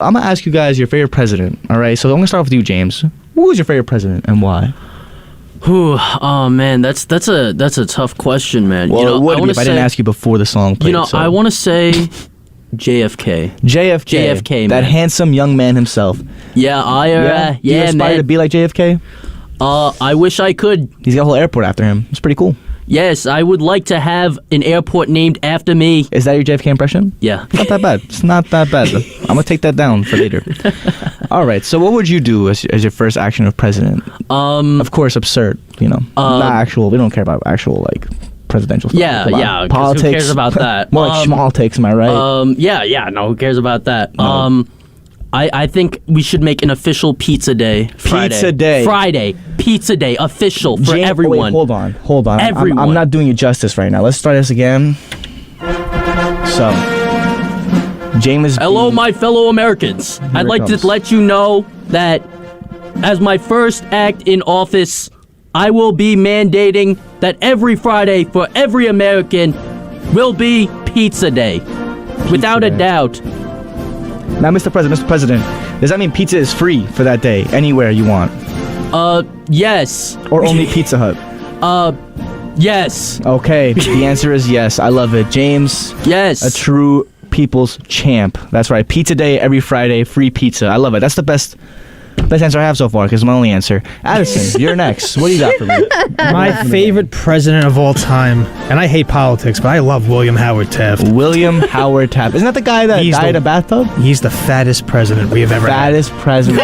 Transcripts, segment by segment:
I'm going to ask you guys your favorite president, all right? So I'm going to start off with you, James. Who was your favorite president and why? Oh man, that's a tough question, man. Well, it would be if I didn't ask you before the song played. I want to say JFK. JFK, man. That handsome young man himself. Yeah, Do you aspire to be like JFK? I wish I could. He's got a whole airport after him. It's pretty cool. Yes, I would like to have an airport named after me. Is that your JFK impression? Yeah. Not that bad. It's not that bad. I'm going to take that down for later. All right. So what would you do as your first action of president? Of course, absurd, not actual. We don't care about actual, presidential stuff. Yeah. Politics. Who cares about that? More like small takes, am I right? No, who cares about that? No. I think we should make an official pizza day. Pizza day. Friday. Pizza day. Official for everyone. Wait, hold on. Everyone. I'm not doing you justice right now. Let's start this again. So, James. Hello, my fellow Americans. I'd like to let you know that as my first act in office, I will be mandating that every Friday for every American will be Pizza Day. Without a doubt. Now, Mr. President, does that mean pizza is free for that day, anywhere you want? Yes. Or only Pizza Hut? Yes. Okay, the answer is yes. I love it. James. Yes. A true people's champ. That's right. Pizza day every Friday, free pizza. I love it. That's the best answer I have so far, because it's my only answer. Addison, you're next. What do you got for me? My favorite president of all time, and I hate politics, but I love William Howard Taft. William Howard Taft. Isn't that the guy that died in a bathtub? He's the fattest president we have ever had. Fattest president.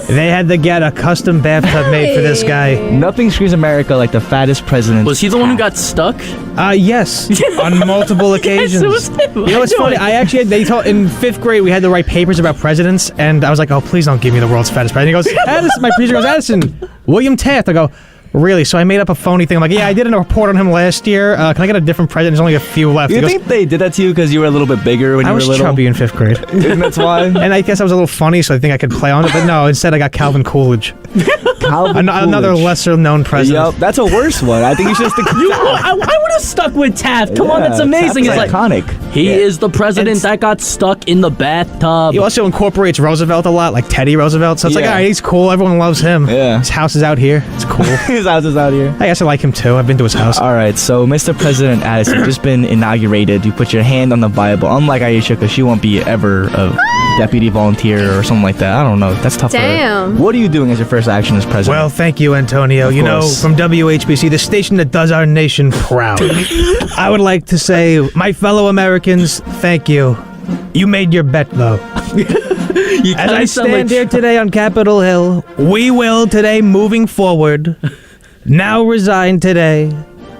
They had to get a custom bathtub made for this guy. Nothing screams America like the fattest president. Was he the one who got stuck? Yes. On multiple occasions. Yes, it was him. You know what's funny? They told in 5th grade we had to write papers about presidents, and I was like, oh, please don't give me the world's fattest president. He goes, Addison, my producer goes, Addison, William Taft. I go, really? So I made up a phony thing. I'm like, yeah, I did a report on him last year. Can I get a different president? There's only a few left. You think they did that to you because you were a little bit bigger when you were little? I was chubby in 5th grade. And that's why? And I guess I was a little funny, so I think I could play on it. But no, instead I got Calvin Coolidge. Another lesser-known president. Yep, that's a worse one. I think you should stick to Taft. I would have stuck with Taft. Come on, that's amazing. It's iconic. He is the president that got stuck in the bathtub. He also incorporates Roosevelt a lot, like Teddy Roosevelt. So it's like, all right, he's cool. Everyone loves him. Yeah. His house is out here. It's cool. His house is out here. I guess I like him too. I've been to his house. All right, so Mr. President Addison, you've just been inaugurated. You put your hand on the Bible. Unlike Aisha, because she won't be ever a deputy volunteer or something like that. I don't know. That's tough for her. What are you doing as your first action as president? Well, thank you, Antonio. You know, from WHPC, the station that does our nation proud. I would like to say, my fellow Americans, thank you. You made your bet, though. As I stand here today on Capitol Hill, we will today, moving forward, now resign today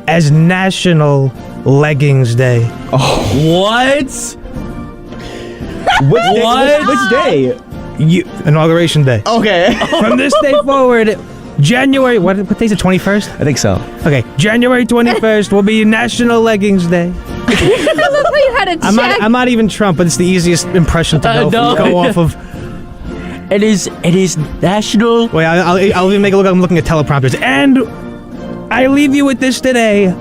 as National Leggings Day. What? Which day? Inauguration Day. Okay. From this day forward, January, what day's it, 21st? I think so. Okay, January 21st will be National Leggings Day. I love how you had a check. I'm not even Trump, but it's the easiest impression to go off of. It is National... Wait, I'll even make it look like I'm looking at teleprompters. And I leave you with this today.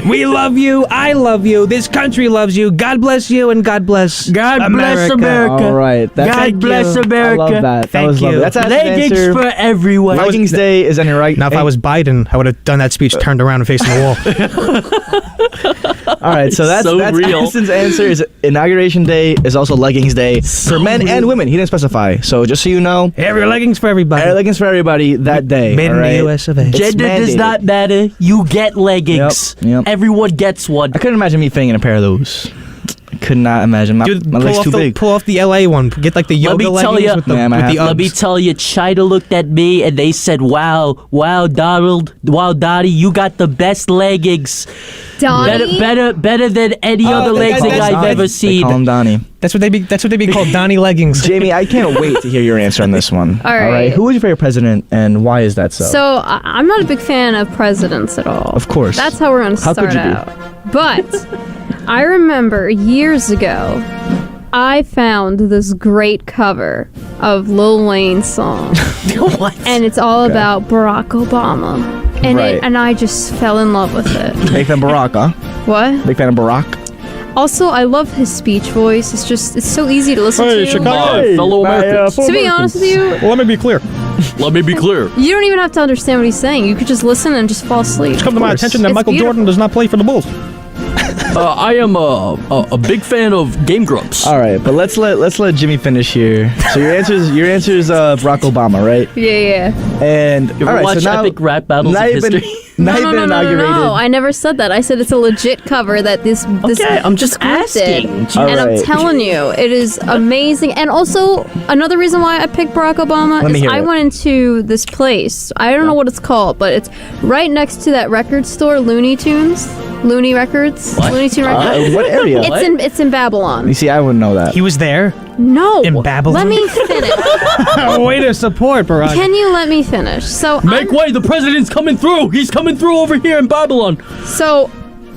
We love you. I love you. This country loves you. God bless you, and God bless America. All right. God bless America. I love that. Thank was you. lovely. That's Leggings answer. for everyone. Leggings Day is on your right. Now, if I was Biden, I would have done that speech turned around and facing the wall. All right, so that's real. Addison's answer. Is Inauguration Day is also Leggings Day for men and women. He didn't specify. So just so you know, Every leggings for everybody. leggings for everybody that day. Made in the US of A. Gender does not matter. You get leggings. Yep. Everyone gets one. I couldn't imagine me fitting in a pair of those. I could not imagine. My leg's too big. Pull off the LA one. Get like the yoga leggings with the Let me tell you, China looked at me and they said, wow, Donnie, you got the best leggings. Donnie? Better than any other legging I've ever seen. They call him Donnie. That's what they be called, Donnie leggings. Jamie, I can't wait to hear your answer on this one. All right. Who is your favorite president and why is that so? So I'm not a big fan of presidents at all. Of course. That's how we're going to start could you be? out. But I remember years ago, I found this great cover of Lil Wayne's song. What? And it's all about Barack Obama. And Right. and I just fell in love with it. Big fan of Barack, huh? What? Big fan of Barack? Also, I love his speech voice. It's so easy to listen Hey, to. Chicago. Fellow Americans. To be honest with you, Well, let me be clear. Let me be clear. you don't even have to understand what he's saying. You could just listen and just fall asleep. It's come to my attention that It's Michael beautiful. Jordan does not play for the Bulls. I am a big fan of Game Grumps. All right, but let's let Jimmy finish here. So your answer's Barack Obama, right? Yeah. And You all ever right, watch so now epic rap battles not of even history? not No, even inaugurated. no. I never said that. I said it's a legit cover that this Okay, I'm just group did. asking. All And I'm right. telling you, it is amazing. And also, another reason why I picked Barack Obama Let me is hear I it. went into this place. I don't know what it's called, but it's right next to that record store, Looney Tunes. Looney Records. What? Looney Tune Records. What area? It's in Babylon. You see, I wouldn't know that. He was there. No. In Babylon? Let me finish. Way to support, Barack. Can you let me finish? So Make way, the president's coming through. He's coming through over here in Babylon.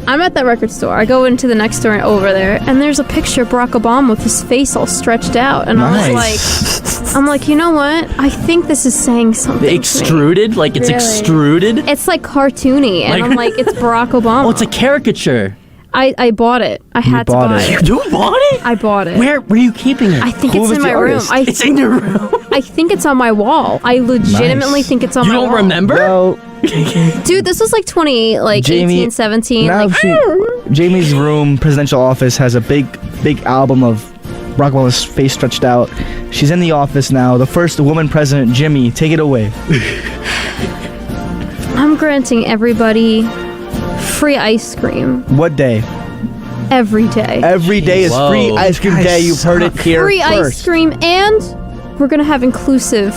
I'm at that record store. I go into the next store over there, and there's a picture of Barack Obama with his face all stretched out. And I was like, you know what? I think this is saying something. to me. Extruded? Like it's Really? extruded? It's like cartoony, and Like- I'm like, it's Barack Obama. Oh, it's a caricature. I bought it. I had to bought buy it. it. You bought it? I bought it. Where are you keeping it? I think Who it's was in the my room. artist? It's in your room. I think it's on my wall. I legitimately Nice. think it's on You my don't wall. remember? Well, Dude, this was like Jamie, 18, 17. now Like, Jamie's room, presidential office, has a big album of Barack Obama's face stretched out. She's in the office now. The first woman president, Jimmy. Take it away. I'm granting everybody free ice cream What day? every day. Every day is Whoa. free ice cream Guys day. You've heard it here Free first. ice cream, and we're gonna have inclusive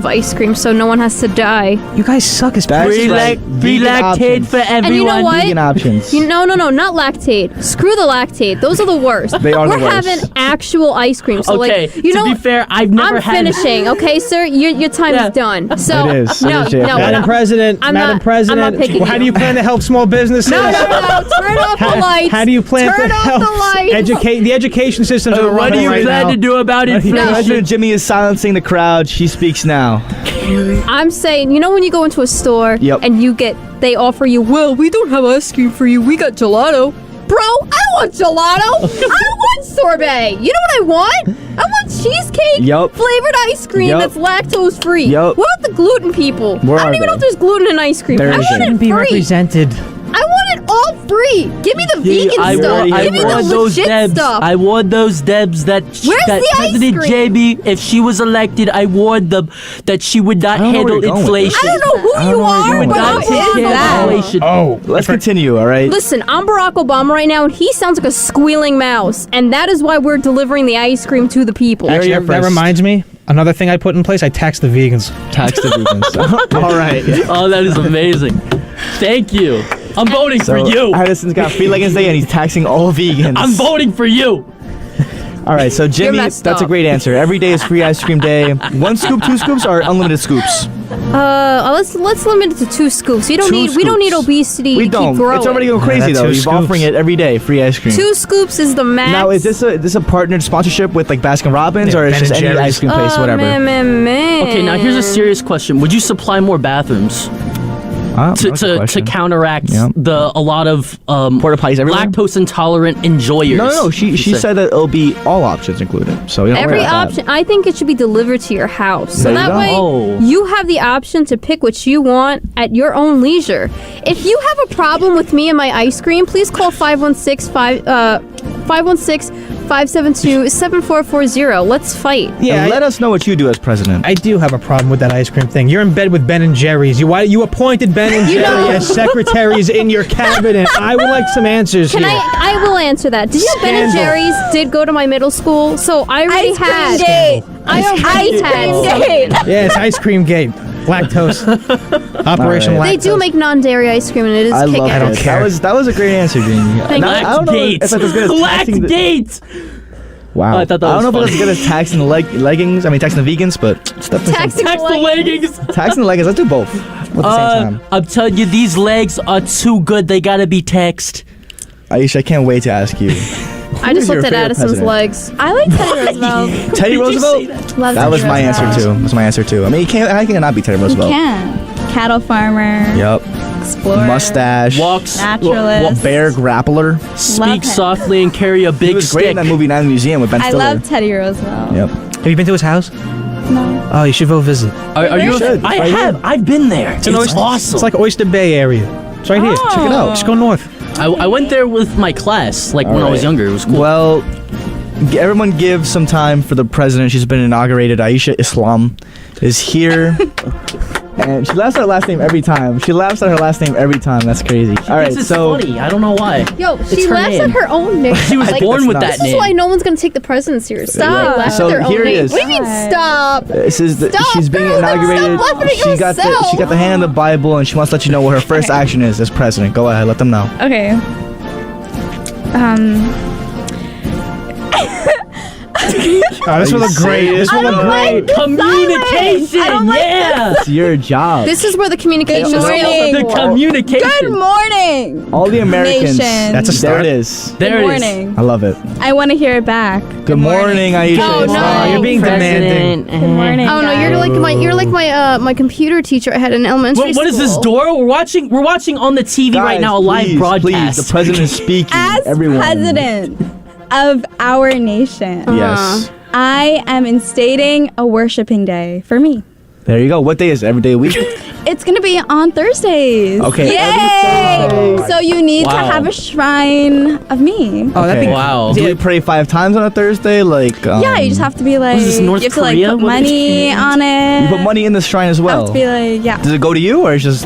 ice cream, so no one has to die. You guys suck as That's people. right. Free Vegan lactate options. for everyone. And you know what? Vegan options. No, not lactate. Screw the lactate. Those are the worst. They are the We're worst. having actual ice cream. So Okay, like, you to know, be fair, I've never I'm had finishing. Okay, sir, your time Yeah. is done. So It is. no, It is, yeah. no, Madam no. President, I'm Madam not- President, I'm not picking how you. do you plan to help small businesses? No, turn off the lights. How do you plan turn to off help the lights? educate the education systems are What do running you right plan now? to do about it? No. President Jimmy is silencing the crowd. She speaks now. I'm saying, you know when you go into a store Yep. and they offer you, well, we don't have ice cream for you. We got gelato. Bro, I want gelato. I don't want sorbet. You know what I want? I want cheesecake Yup. flavored ice cream Yup. that's lactose free. Yup. What about the gluten people? Where I are don't even they? know if there's gluten in ice cream. There I isn't. want it Shouldn't be free. represented. I want it all free. Give me the vegan I stuff. want, Give me the those legit Debs. stuff. I want those Debs that Where's that the ice President cream? JB, if she was elected, I warned them that she would not I don't know where handle you're going with inflation. I don't know who I don't you know where you're are, going Would with but not I'm take on care of that. inflation. Oh, Let's continue, all right? Listen, I'm Barack Obama right now, and he sounds like a squealing mouse, and that is why we're delivering the ice cream to the people. Actually, Actually, you're that first. reminds me. Another thing I put in place, I taxed the vegans. Tax the vegans. All right. Oh, that is amazing. Thank you. I'm voting for you. Addison's got free leggings day and he's taxing all vegans. I'm voting for you. All right, so Jimmy, messed that's a up. great answer. Every day is free ice cream day. 1 scoop, 2 scoops, or unlimited scoops? Let's limit it to 2 scoops. We don't Two need scoops. obesity We to don't. keep growing. It's already going crazy that's though. 2 You're scoops. offering it every day, free ice cream. 2 scoops is the max. Now, is this a partnered sponsorship with like Baskin Robbins, Yeah, or is Ben just and any Jerry's. ice cream place, whatever? Man. Okay, now here's a serious question. Would you supply more bathrooms to counteract Yeah. a lot of Porta potties everywhere? lactose intolerant enjoyers? No. She said that it'll be all options included. So you don't worry Every about option. I think it should be delivered to your house. So There you that go. way Oh. you have the option to pick what you want at your own leisure. If you have a problem with me and my ice cream, please call 516-572-7440. Let's fight. that. Yeah, And let us know what you do as president. I do have a problem with that ice cream thing. You're in bed with Ben and Jerry's. You appointed Ben and Jerry as secretaries in your cabinet. I would like some answers Can here. I will answer that. Did you know Ben and Scandal. Jerry's did go to my middle school? So I already Ice cream had. gate. I already had. some. Yeah, it's ice cream gate. Lactose. Operation All Lactose. They do make non-dairy ice cream, and it is I kick love I don't it. care. That was a great answer, Jamie. Thank Now, you. I don't know if it's as good as taxing the, Gates. Wow. Oh, I thought that I don't was know if it's as funny. good as taxing the leggings. I mean, taxing the vegans, but it's definitely Taxing Tax the the leggings. taxing the leggings. Let's do both at the same time. I'm telling you, these legs are too good. They gotta be taxed. Aisha, I can't wait to ask you. I just your looked at favorite Addison's president? legs. I like Teddy Roosevelt. Teddy Did you Roosevelt? see that? Love That Teddy was my answer Roosevelt. too. That's my answer too. I mean, how can it not be Teddy You Roosevelt? can. Cattle farmer. Yep. explorer, mustache, Walks, naturalist. bear grappler. speaks him. softly and carry a He big was great in stick. that movie Night in the Museum with Ben I Stiller. love Teddy Roosevelt. Yep. Have you been to his house? No. Oh, you should go visit. Are you? should. I Right have. I've been there. It's awesome. It's like Oyster Bay area. It's right here. Check it out. Just go north. I went there with my class, like when I was right. younger. It was cool. Well, everyone give some time for the president. She's been inaugurated. Aisha Islam is here. And she laughs at her last name every time. She laughs at her last name every time. That's crazy. All right, it's so funny. I don't know why. Yo, she It's her laughs name. at her own name. She was born with that's that This is name. why no one's gonna take the president seriously. Stop. They laugh So at their here own it name. is. What do you mean stop? this is Stop, she's being girl, then inaugurated. stop laughing at She got yourself. the hand of the Bible, and she wants to let you know what her first action is as president. Go ahead, let them know. Okay. Oh, this will look great. This will look great. Communication. I don't like Yeah. It's your job. This is where the communication Good skills morning. The are for. communication. Good morning. All the Americans. Nation. That's a There start. it is. There Good it is. morning. I love it. I want to hear it back. Good morning, Aisha. Oh, no. Islam. You're being demanding. Good morning. Oh no, you're like my computer teacher I had in elementary What is this, school. Dora? We're watching on the TV right Guys, now a live please, broadcast. Please, the president is speaking. As Everyone. president of our nation, Yes. I am instating a worshiping day for me. There you go. What day is it? Every day of the week? It's gonna be on Thursdays. Okay. Yay! So you need to Wow. have a shrine of me. Oh, that'd be Okay. Wow. Do we pray 5 times on a Thursday? Like, Yeah, you just have to be like, is this, North you have to Korea? like put What- money on it. you put money in the shrine as You well. have to be like, yeah. Does it go to you or it's just?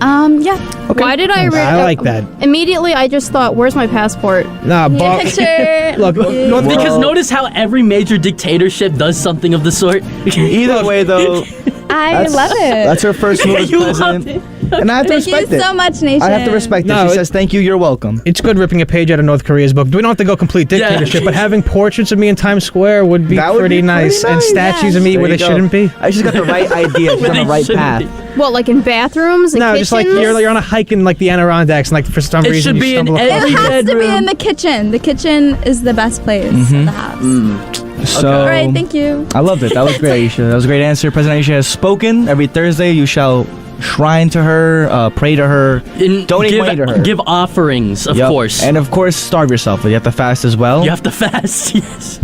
Yeah. Why did I? I like that. Immediately, I just thought, "Where's my passport?" Nah, Need a Bob. picture. Look, North Because Well- notice how every major dictatorship does something of the sort. Either way, though, I love it. that's her first move as You love president, it. and I have to Thank respect you it. so much, nation. I have to respect No, it. She it- says, "Thank you. You're welcome." It's good ripping a page out of North Korea's book. We don't have to go complete dictatorship, but having portraits of me in Times Square would be That would pretty be pretty nice. And nice. statues of me There where you they go. shouldn't be. I just got the right idea. She's Where on the they right shouldn't path. be. What, like in bathrooms and No, kitchens? just like you're on a hike in like the Adirondacks, and like for some It reason should you be in stumble across every It has to be bedroom. in the kitchen. The kitchen is the best place of the house. So, All right, thank you. I loved it. That was great, Aisha. That was a great answer. President Aisha has spoken. Every Thursday, you shall shrine to her, pray to her, donate give, money to her. Give offerings, of Yep. course. And of course, starve yourself. You have to fast as well. you have to fast. Yes.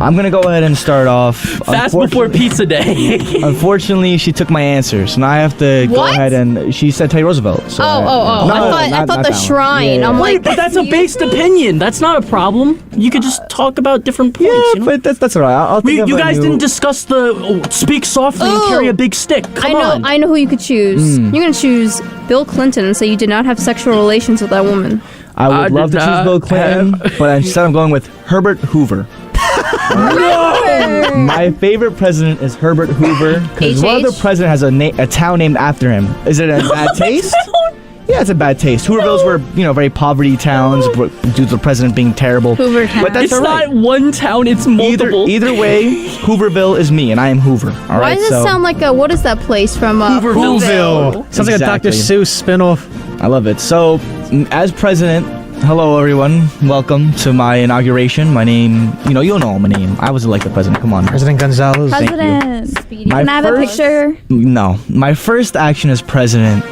I'm gonna go ahead and start off. Fast before pizza day. Unfortunately, she took my answers, and I have to go What? ahead and she said Teddy Roosevelt. So Oh. I thought the shrine. Yeah. I'm like, Wait, but that's a based opinion. That's not a problem. You could just talk about different points. Yeah, you know? but that's all right. I'll think of You a guys new- didn't discuss the speak softly and Oh. carry a big stick. Come on. I know who you could choose. You're gonna choose Bill Clinton and say you did not have sexual relations with that woman. I would I love to did choose not Bill Clinton, but instead I'm going with Herbert Hoover. My favorite president is Herbert Hoover because what HH? other president has a town named after him? Is it a bad taste? Yeah, it's a bad taste. Hoovervilles were, very poverty towns due to the president being terrible. Hoover Town. But that's It's all right. not one town, it's multiple. Either way, Hooverville is me, and I am Hoover. All Why right, does it so sound like what is that place from Hooverville. Whoville. Sounds like a Dr. Exactly. Seuss spinoff. I love it. So, as president, hello everyone. Welcome to my inauguration. My name, you'll know my name. I was elected president. Come on. President Gonzalez. you. President. Speedy. My Can I have a first- picture? No, my first action as president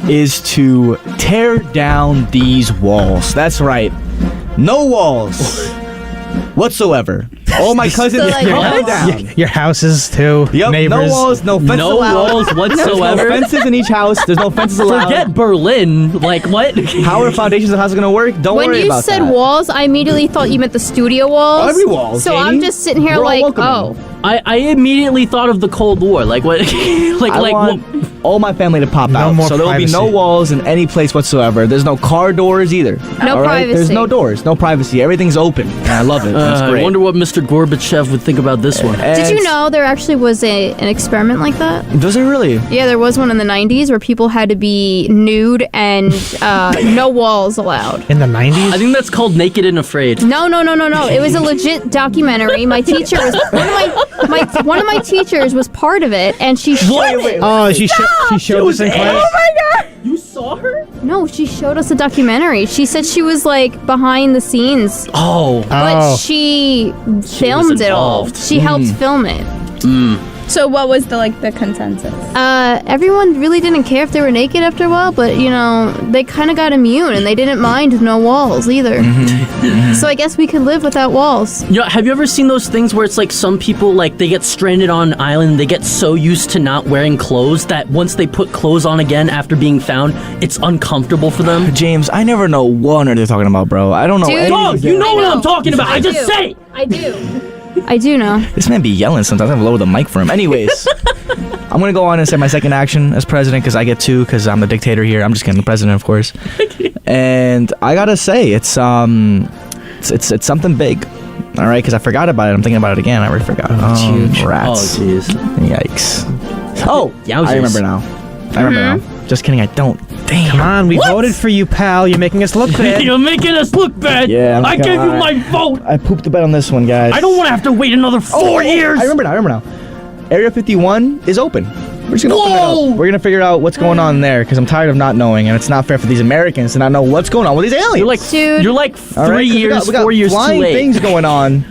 is to tear down these walls. That's right. No walls whatsoever. All my cousins So, like, tear what? down. Your houses too. Yep, Neighbors. no walls, no fences No allowed. walls There's no whatsoever. fences in each house. There's no fences allowed. Forget Berlin. Like, what? How are foundations of houses going to work? Don't When worry you about said that. walls, I immediately thought you meant the studio walls. Every wall, So Katie. I'm just sitting here We're all like, welcoming. I immediately thought of the Cold War. Like, what? like, I like, want all my family to pop No out. more So there will be no privacy. walls in any place whatsoever. There's no car doors either. No All right? There's privacy. no doors, no privacy. Everything's open. And I love it. That's great. I wonder what Mr. Gorbachev would think about this one. Did you know there actually was an experiment like that? Does it really? Yeah, there was one in the 90s where people had to be nude and no walls allowed. In the 90s? I think that's called Naked and Afraid. No. It was a legit documentary. My teacher was one of my teachers was part of it, and she showed it. Oh, she showed this in class? You saw her? No, she showed us a documentary. She said she was like behind the scenes, Oh. but Oh. she filmed it all. involved. She helped film it. So what was the consensus? Everyone really didn't care if they were naked after a while, but they kind of got immune and they didn't mind no walls either. So I guess we could live without walls. Have you ever seen those things where it's like some people they get stranded on an island, they get so used to not wearing clothes that once they put clothes on again after being found, it's uncomfortable for them? James, I never know what they're talking about, bro. I don't know. Dude, Dog, you know what I'm talking about. I just say it. I do. I do know. This man be yelling sometimes. I have to lower the mic for him. Anyways, I'm going to go on and say my second action as president because I get two because I'm a dictator here. I'm just kidding. The president, of course. And I got to say, it's something big. All right, because I forgot about it. I'm thinking about it again. I already forgot. It's huge. Rats. Oh, jeez. Yikes. Oh, Yowzers. I remember now. Just kidding, I don't. Damn. Come on, we voted for you, pal. You're making us look bad. You're making us look bad. Yeah, I gave you my vote. I pooped the bed on this one, guys. I don't want to have to wait another 4 years. I remember now. Area 51 is open. We're just gonna open it up. We're gonna figure out what's going on there because I'm tired of not knowing, and it's not fair for these Americans to not know what's going on with these aliens. You're like 3 years, we got 4 years too flying late. things going on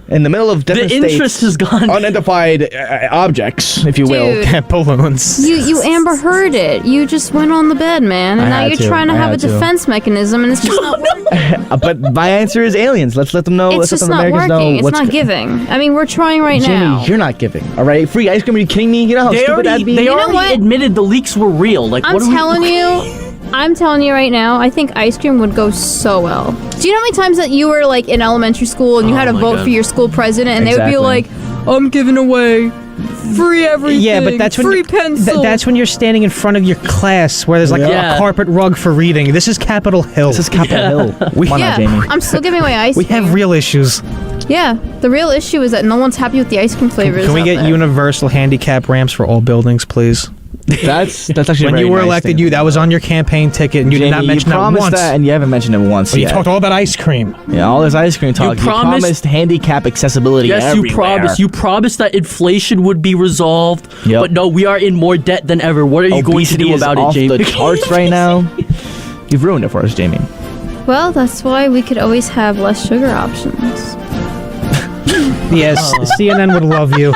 in the middle of different The interest has gone. unidentified objects, if you will. Dude. Balloons. You Amber Heard it. You just went on the bed, man, and I now had you're to. trying to I have a had to. defense mechanism, and it's just not working. But my answer is aliens. Let's let them know. It's Let's just let the not Americans working. know It's what's not giving. I mean, we're trying right Jamie, now. you're not giving. All right, free ice cream. Are you kidding me? You know how stupid that'd be. They know already what? admitted the leaks were real. Like, I'm what are we- telling you right now, I think ice cream would go so well. Do you know how many times that you were like in elementary school and you had to my vote God. for your school president and they would be Exactly. like, I'm giving away free everything. Yeah, but that's when free pencil. that's when you're standing in front of your class where there's like Yeah. a carpet rug for reading. This is Capitol Hill. This is Capitol Hill. Come on now, Jamie. I'm still giving away ice we cream. have real issues. Yeah, the real issue is that no one's happy with the ice cream flavors. Can we out get there. universal handicap ramps for all buildings, please? That's actually When a very you were nice elected, thing. that was on your campaign ticket, and you did not Jamie, mention you that promised once. that, and you haven't mentioned it once But you yet. talked all about ice cream. Yeah, all this ice cream talk. You promised- promised handicap accessibility Yes, everywhere. you promised that inflation would be resolved. Yep. But no, we are in more debt than ever. What are you going to Obesity do is about off it, Jamie? the charts right now. You've ruined it for us, Jamie. Well, that's why we could always have less sugar options. Yes, CNN would love you.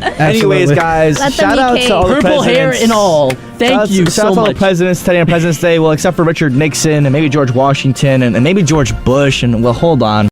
Anyways, Absolutely. guys, Let them shout be out cake. to all the Purple hair presidents. and all. Thank you Shout so out to all the much. presidents today on President's Day. Well, except for Richard Nixon and maybe George Washington and maybe George Bush. And well, hold on.